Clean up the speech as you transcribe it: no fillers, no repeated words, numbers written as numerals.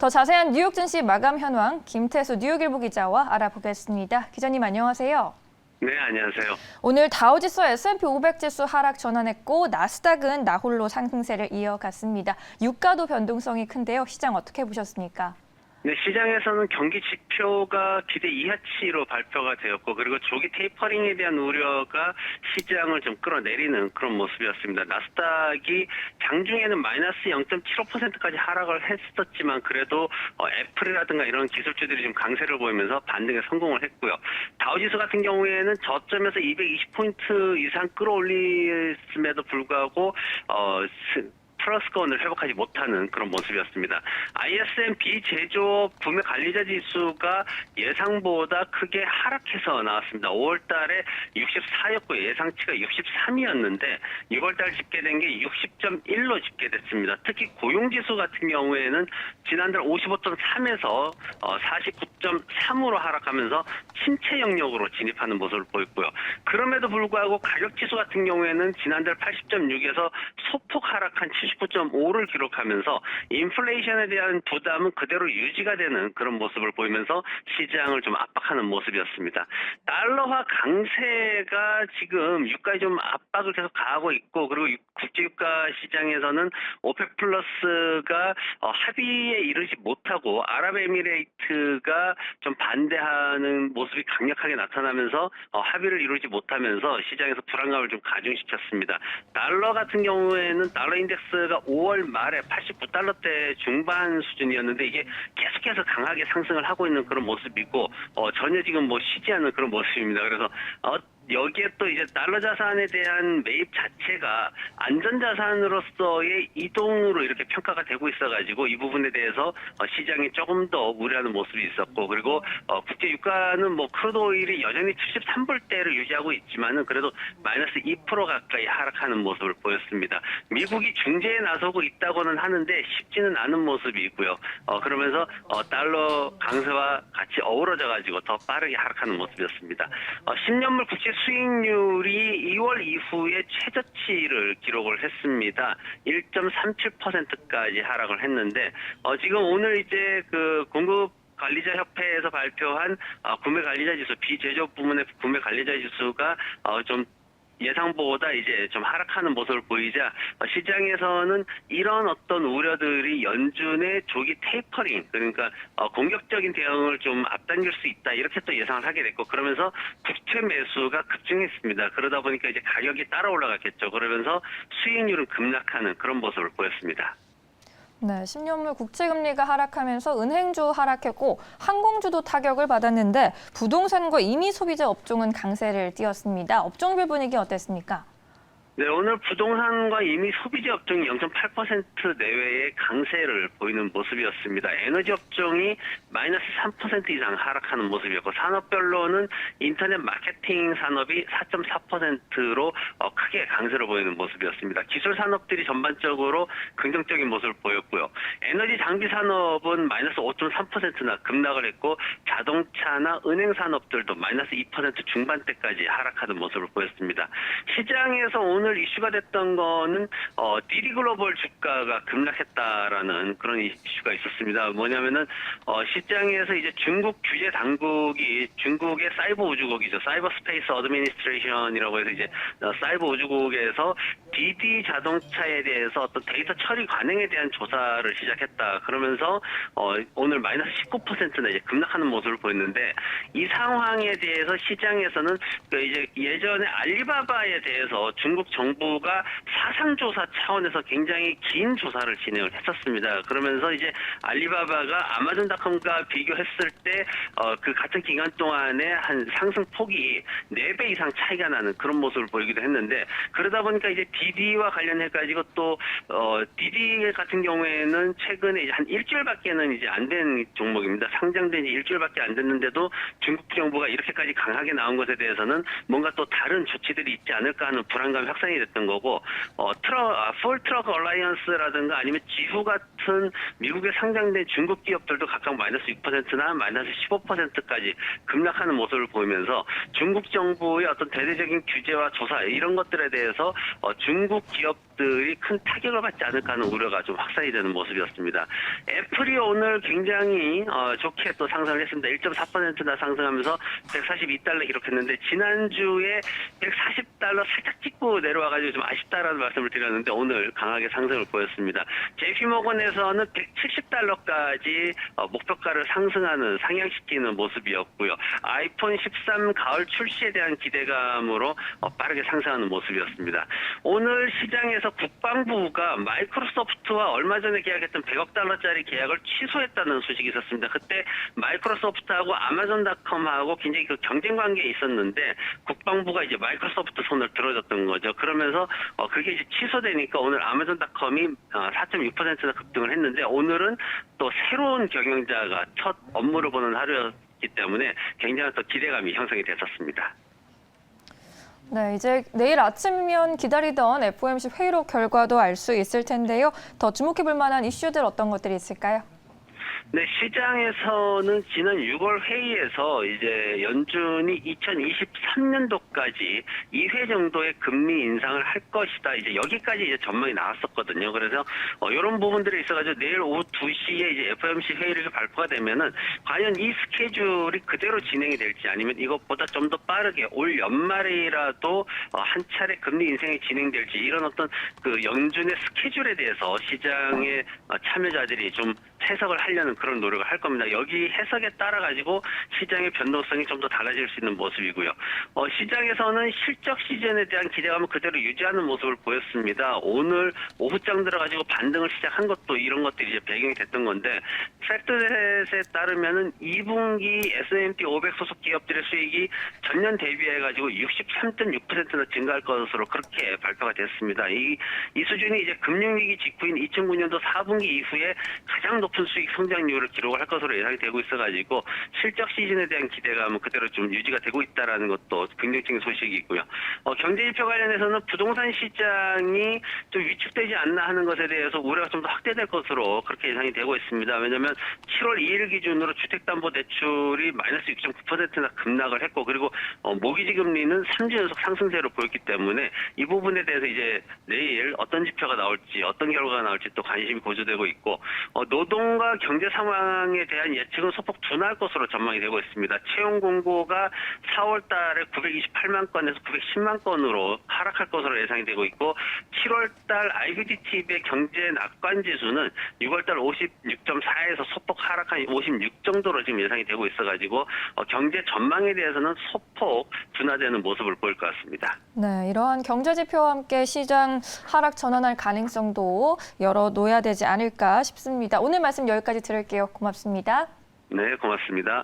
더 자세한 뉴욕 증시 마감 현황 김태수 뉴욕일보 기자와 알아보겠습니다. 기자님 안녕하세요. 네, 안녕하세요. 오늘 다우지수 S&P 500 지수 하락 전환했고 나스닥은 나홀로 상승세를 이어갔습니다. 유가도 변동성이 큰데요. 시장 어떻게 보셨습니까? 네, 시장에서는 경기 지표가 기대 이하치로 발표가 되었고, 그리고 조기 테이퍼링에 대한 우려가 시장을 좀 끌어내리는 그런 모습이었습니다. 나스닥이 장중에는 마이너스 0.75%까지 하락을 했었지만, 그래도 애플이라든가 이런 기술주들이 좀 강세를 보이면서 반등에 성공을 했고요. 다우지수 같은 경우에는 저점에서 220포인트 이상 끌어올렸음에도 불구하고, 플러스권을 회복하지 못하는 그런 모습이었습니다. ISM 비제조업 구매 관리자 지수가 예상보다 크게 하락해서 나왔습니다. 5월 달에 64였고 예상치가 63이었는데 6월 달 집계된 게 60.1로 집계됐습니다. 특히 고용지수 같은 경우에는 지난달 55.3에서 49.3으로 하락하면서 침체 영역으로 진입하는 모습을 보였고요. 그럼에도 불구하고 가격지수 같은 경우에는 지난달 80.6에서 소폭 하락한 79.5를 기록하면서 인플레이션에 대한 부담은 그대로 유지가 되는 그런 모습을 보이면서 시장을 좀 압박하는 모습이었습니다. 달러화 강세가 지금 유가에 좀 압박을 계속 가하고 있고, 그리고 국제유가 시장에서는 오펙 플러스가 합의에 이르지 못하고 아랍에미레이트가 좀 반대하는 모습이 강력하게 나타나면서 합의를 이루지 못하면서 시장에서 불안감을 좀 가중시켰습니다. 달러 같은 경우에는 달러 인덱스가 5월 말에 89달러대 중반 수준이었는데 이게 계속해서 강하게 상승을 하고 있는 그런 모습이고 전혀 지금 쉬지 않는 그런 모습입니다. 그래서 여기에 또 이제 달러 자산에 대한 매입 자체가 안전자산으로서의 이동으로 이렇게 평가가 되고 있어가지고 이 부분에 대해서 시장이 조금 더 우려하는 모습이 있었고, 그리고 국제 유가는 크루드 오일이 여전히 73불대를 유지하고 있지만은 그래도 마이너스 2% 가까이 하락하는 모습을 보였습니다. 미국이 중재에 나서고 있다고는 하는데 쉽지는 않은 모습이고요. 그러면서 달러 강세와 같이 어우러져가지고 더 빠르게 하락하는 모습이었습니다. 10년물 국채 수익률이 2월 이후에 최저치를 기록을 했습니다. 1.37%까지 하락을 했는데 지금 오늘 이제 그 공급 관리자 협회에서 발표한 구매 관리자 지수, 비제조업 부문의 구매 관리자 지수가 좀 예상보다 이제 좀 하락하는 모습을 보이자 시장에서는 이런 어떤 우려들이 연준의 조기 테이퍼링, 그러니까 공격적인 대응을 좀 앞당길 수 있다, 이렇게 또 예상을 하게 됐고, 그러면서 국채 매수가 급증했습니다. 그러다 보니까 이제 가격이 따라 올라갔겠죠. 그러면서 수익률은 급락하는 그런 모습을 보였습니다. 네, 10년물 국채금리가 하락하면서 은행주 하락했고 항공주도 타격을 받았는데 부동산과 임의 소비재 업종은 강세를 띄었습니다. 업종별 분위기 어땠습니까? 네, 오늘 부동산과 이미 소비재 업종이 0.8% 내외의 강세를 보이는 모습이었습니다. 에너지 업종이 마이너스 3% 이상 하락하는 모습이었고, 산업별로는 인터넷 마케팅 산업이 4.4%로 크게 강세를 보이는 모습이었습니다. 기술 산업들이 전반적으로 긍정적인 모습을 보였고요. 에너지 장비 산업은 마이너스 5.3%나 급락을 했고, 자동차나 은행 산업들도 마이너스 2% 중반대까지 하락하는 모습을 보였습니다. 시장에서 오늘 이슈가 됐던 거는 디디 글로벌 주가가 급락했다라는 그런 이슈가 있었습니다. 뭐냐면은 시장에서 이제 중국 규제 당국이 중국의 사이버 우주국이죠. 사이버 스페이스 어드미니스트레이션이라고 해서 이제 사이버 우주국에서 디디 자동차에 대해서 어떤 데이터 처리 관행에 대한 조사를 시작했다. 그러면서 오늘 마이너스 19%나 이제 급락하는 모습을 보였는데, 이 상황에 대해서 시장에서는 이제 예전에 알리바바에 대해서 중국 정부가 사상조사 차원에서 굉장히 긴 조사를 진행을 했었습니다. 그러면서 이제 알리바바가 아마존닷컴과 비교했을 때 그 같은 기간 동안에 한 상승 폭이 4배 이상 차이가 나는 그런 모습을 보이기도 했는데, 그러다 보니까 이제 디디와 관련해가지고 또 디디 같은 경우에는 최근에 이제 한 일주일밖에는 이제 안 된 종목입니다. 상장된 지 일주일밖에 안 됐는데도 중국 정부가 이렇게까지 강하게 나온 것에 대해서는 뭔가 또 다른 조치들이 있지 않을까 하는 불안감이 확산이 됐던 거고, 폴 트럭 얼라이언스라든가 아니면 지후 같은 미국에 상장된 중국 기업들도 각각 마이너스 6%나 마이너스 15%까지 급락하는 모습을 보이면서 중국 정부의 어떤 대대적인 규제와 조사 이런 것들에 대해서 중국 기업들 기업들이 큰 타격을 받지 않을까 하는 우려가 좀 확산이 되는 모습이었습니다. 애플이 오늘 굉장히 좋게 또 상승을 했습니다. 1.4%나 상승하면서 142달러 기록했는데 지난주에 140달러 살짝 찍고 내려와가지고 좀 아쉽다라는 말씀을 드렸는데 오늘 강하게 상승을 보였습니다. JP모건에서는 170달러까지 목표가를 상향시키는 모습이었고요. 아이폰 13 가을 출시에 대한 기대감으로 빠르게 상승하는 모습이었습니다. 오늘 시장에서 국방부가 마이크로소프트와 얼마 전에 계약했던 100억 달러짜리 계약을 취소했다는 소식이 있었습니다. 그때 마이크로소프트하고 아마존닷컴하고 굉장히 그 경쟁 관계에 있었는데 국방부가 이제 마이크로소프트 손을 들어줬던 거죠. 그러면서 그게 이제 취소되니까 오늘 아마존닷컴이 4.6%나 급등을 했는데 오늘은 또 새로운 경영자가 첫 업무를 보는 하루였기 때문에 굉장히 또 기대감이 형성이 됐었습니다. 네, 이제 내일 아침이면 기다리던 FOMC 회의록 결과도 알 수 있을 텐데요. 더 주목해 볼 만한 이슈들 어떤 것들이 있을까요? 네, 시장에서는 지난 6월 회의에서 이제 연준이 2023년도까지 2회 정도의 금리 인상을 할 것이다. 이제 여기까지 이제 전망이 나왔었거든요. 그래서 이런 부분들이 있어가지고 내일 오후 2시에 이제 FOMC 회의를 발표가 되면은 과연 이 스케줄이 그대로 진행이 될지 아니면 이것보다 좀 더 빠르게 올 연말이라도 한 차례 금리 인상이 진행될지 이런 어떤 그 연준의 스케줄에 대해서 시장의 참여자들이 좀 해석을 하려는 그런 노력을 할 겁니다. 여기 해석에 따라 가지고 시장의 변동성이 좀 더 달라질 수 있는 모습이고요. 시장에서는 실적 시즌에 대한 기대감을 그대로 유지하는 모습을 보였습니다. 오늘 오후장 들어가지고 반등을 시작한 것도 이런 것들이 이제 배경이 됐던 건데 팩트셋에 따르면은 2분기 S&P 500 소속 기업들의 수익이 전년 대비해 가지고 63.6%나 증가할 것으로 그렇게 발표가 됐습니다. 이 수준이 이제 금융위기 직후인 2009년도 4분기 이후에 가장 높은 수익 성장률을 기록을 할 것으로 예상이 되고 있어가지고 실적 시즌에 대한 기대감은 그대로 좀 유지가 되고 있다라는 것도 긍정적인 소식이고요. 경제지표 관련해서는 부동산 시장이 좀 위축되지 않나 하는 것에 대해서 우려가 좀 더 확대될 것으로 그렇게 예상이 되고 있습니다. 왜냐하면 7월 2일 기준으로 주택담보대출이 마이너스 6.9%나 급락을 했고 그리고 모기지 금리는 3주 연속 상승세로 보였기 때문에 이 부분에 대해서 이제 내일 어떤 지표가 나올지 어떤 결과가 나올지 또 관심이 고조되고 있고 노동과 경제 상황에 대한 예측은 소폭 둔화할 것으로 전망이 되고 있습니다. 채용 공고가 4월 달에 928만 건에서 910만 건으로 하락할 것으로 예상이 되고 있고 7월 달 IBDT의 경제 낙관 지수는 6월 달 56.4에서 소폭 하락한 56 정도로 지금 예상이 되고 있어가지고 경제 전망에 대해서는 소폭 둔화되는 모습을 보일 것 같습니다. 네, 이러한 경제 지표와 함께 시장 하락 전환할 가능성도 열어놓아야 되지 않을까 싶습니다. 오늘 말씀 여기까지 들을게요. 고맙습니다. 네, 고맙습니다.